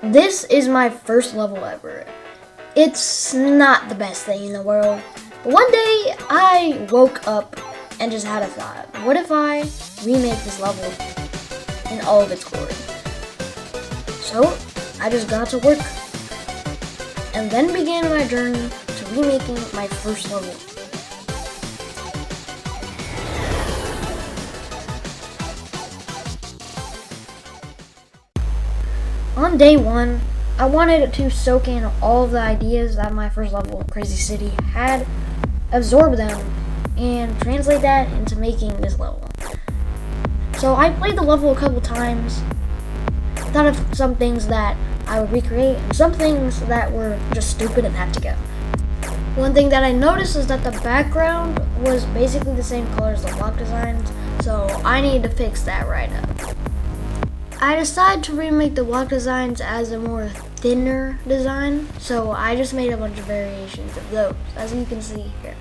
This is my first level ever. It's not the best thing in the world, but one day I woke up and just had a thought. What if I remake this level in all of its glory? So I just got to work and then began my journey to remaking my first level. On day one, I wanted to soak in all of the ideas that my first level of Crazy City had, absorb them, and translate that into making this level. So I played the level a couple times, thought of some things that I would recreate, and some things that were just stupid and had to go. One thing that I noticed is that the background was basically the same color as the block designs, so I need to fix that right now. I decided to remake the block designs as a more thinner design, so I just made a bunch of variations of those, as you can see here.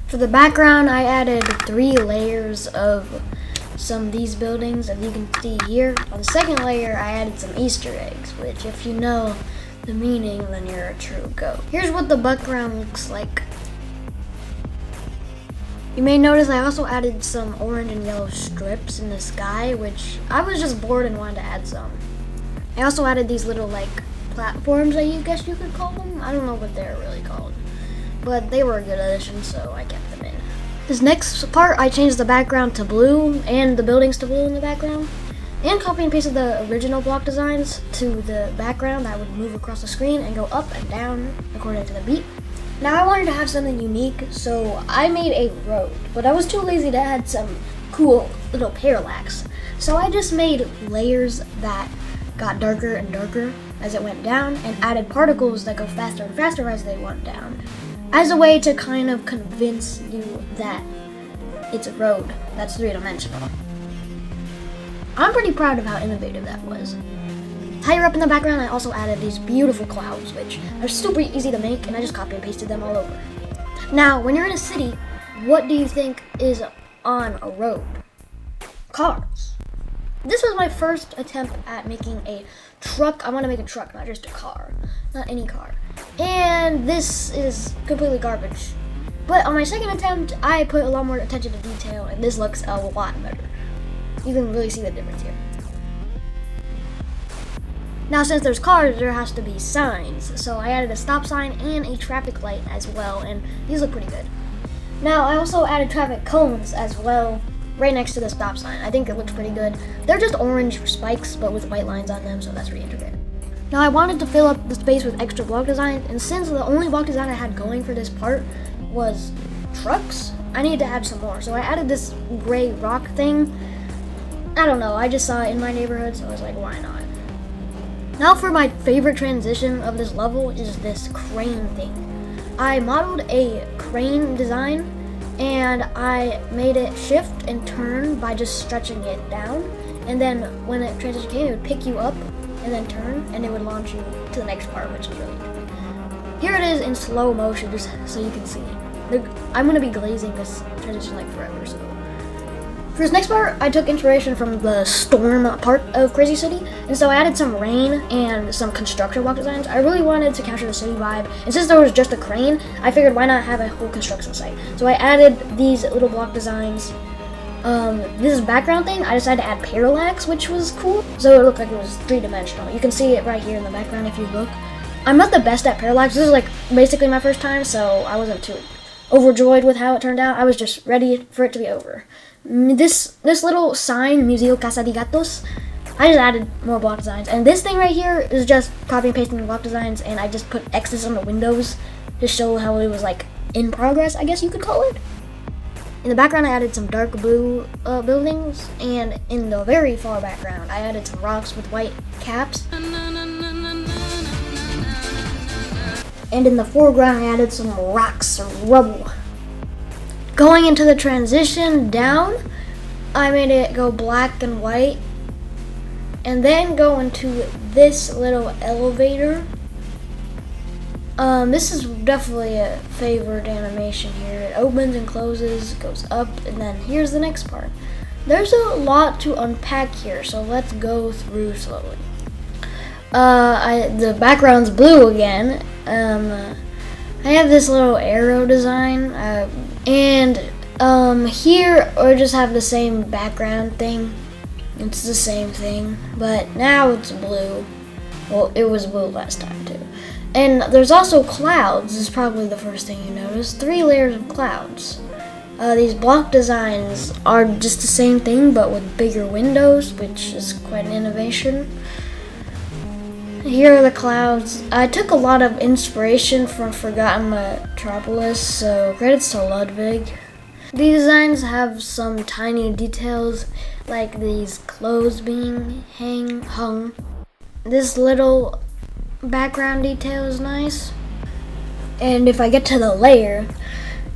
For the background, I added 3 layers of some of these buildings, as you can see here. On the second layer, I added some Easter eggs, which if you know the meaning, then you're a true goat. Here's what the background looks like. You may notice I also added some orange and yellow strips in the sky, which I was just bored and wanted to add some. I also added these little platforms, I guess you could call them. I don't know what they're really called, but they were a good addition, so I kept them in. This next part, I changed the background to blue and the buildings to blue in the background, and copy and pasted the original block designs to the background that would move across the screen and go up and down according to the beat. Now I wanted to have something unique, so I made a road, but I was too lazy to add some cool little parallax. So I just made layers that got darker and darker as it went down, and added particles that go faster and faster as they went down, as a way to kind of convince you that it's a road that's 3-dimensional. I'm pretty proud of how innovative that was. Higher up in the background, I also added these beautiful clouds, which are super easy to make, and I just copy and pasted them all over. Now, when you're in a city, what do you think is on a road? Cars. This was my first attempt at making a truck. I want to make a truck, not just a car. Not any car. And this is completely garbage. But on my second attempt, I put a lot more attention to detail, and this looks a lot better. You can really see the difference here. Now, since there's cars, there has to be signs. So I added a stop sign and a traffic light as well, and these look pretty good. Now, I also added traffic cones as well, right next to the stop sign. I think it looks pretty good. They're just orange spikes, but with white lines on them, so that's pretty integrated. Now, I wanted to fill up the space with extra block design, and since the only block design I had going for this part was trucks, I needed to add some more. So I added this gray rock thing. I don't know, I just saw it in my neighborhood, so I was like, why not? Now for my favorite transition of this level is this crane thing. I modeled a crane design and I made it shift and turn by just stretching it down. And then when it transition came, it would pick you up and then turn, and it would launch you to the next part, which is really good. Here it is in slow motion, just so you can see. I'm gonna be glazing this transition like forever, so. For this next part, I took inspiration from the storm part of Crazy City, and so I added some rain and some construction block designs. I really wanted to capture the city vibe, and since there was just a crane, I figured why not have a whole construction site. So I added these little block designs. This background thing, I decided to add parallax, which was cool, so it looked like it was 3-dimensional. You can see it right here in the background if you look. I'm not the best at parallax. This is basically my first time, so I wasn't too overjoyed with how it turned out. I was just ready for it to be over. This little sign, Museo Casa de Gatos, I just added more block designs. And this thing right here is just copy and pasting the block designs, and I just put X's on the windows to show how it was in progress, I guess you could call it. In the background, I added some dark blue buildings, and in the very far background, I added some rocks with white caps. And in the foreground, I added some rocks or rubble. Going into the transition down, I made it go black and white, and then go into this little elevator. This is definitely a favorite animation here. It opens and closes, goes up, and then here's the next part. There's a lot to unpack here, so let's go through slowly. the background's blue again. I have this little arrow design, and here I just have the same background thing. It's the same thing, but now it's blue. Well, it was blue last time too. And there's also clouds. This is probably the first thing you notice. 3 layers of clouds. These block designs are just the same thing, but with bigger windows, which is quite an innovation. Here are the clouds. I took a lot of inspiration from Forgotten Metropolis, so credits to Ludwig. These designs have some tiny details, like these clothes being hung. This little background detail is nice. And if I get to the layer,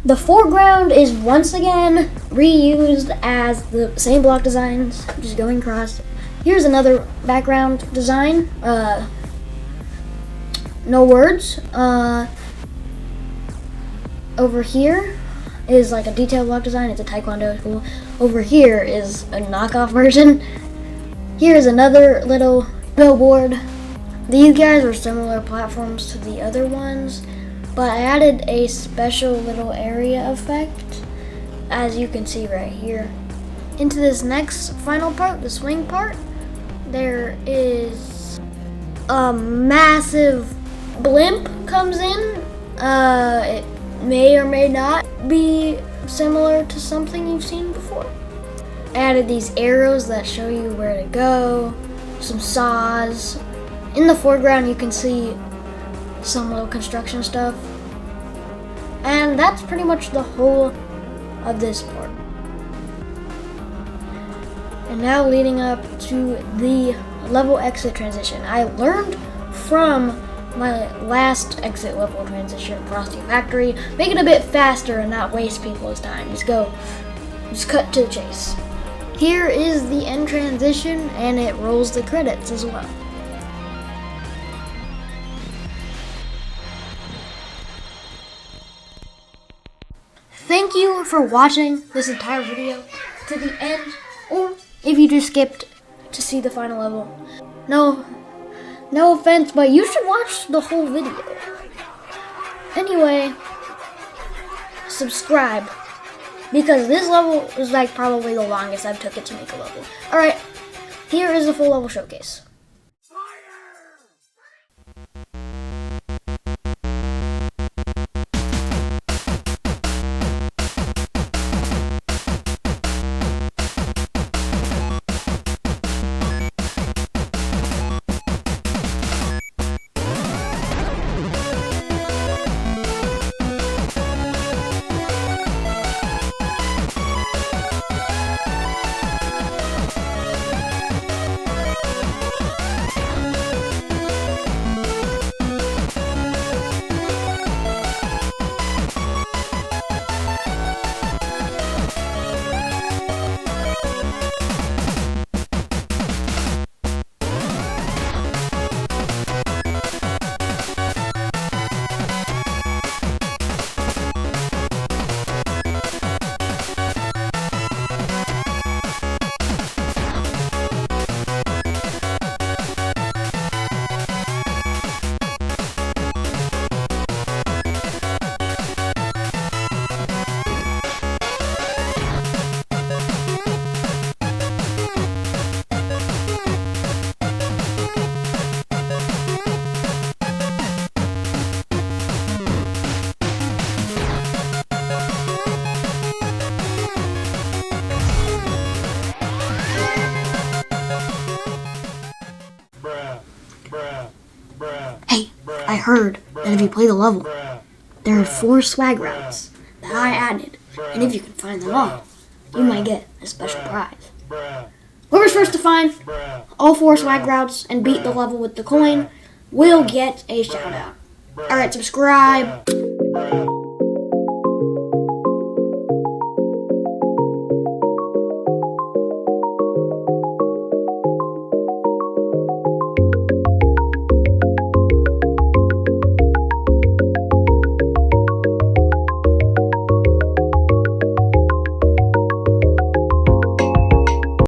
the foreground is once again reused as the same block designs, just going across. Here's another background design. No words. Over here is like a detailed block design. It's a Taekwondo school. Over here is a knockoff version. Here's another little billboard. These guys are similar platforms to the other ones, but I added a special little area effect, as you can see right here. Into this next final part, the swing part, there is a massive blimp comes in. It may or may not be similar to something you've seen before. I added these arrows that show you where to go, some saws. In the foreground you can see some little construction stuff. And that's pretty much the whole of this part. And now leading up to the level exit transition. I learned from my last exit level transition, Frosty Factory, make it a bit faster and not waste people's time. Just cut to the chase. Here is the end transition, and it rolls the credits as well. Thank you for watching this entire video to the end, or if you just skipped to see the final level. No offense, but you should watch the whole video. Anyway, subscribe, because this level is like probably the longest I've took it to make a level. Alright, here is the full level showcase. Hey, I heard that if you play the level, there are 4 swag routes that I added, and if you can find them all, you might get a special prize. Whoever's first to find all 4 swag routes and beat the level with the coin will get a shout out. Alright, subscribe.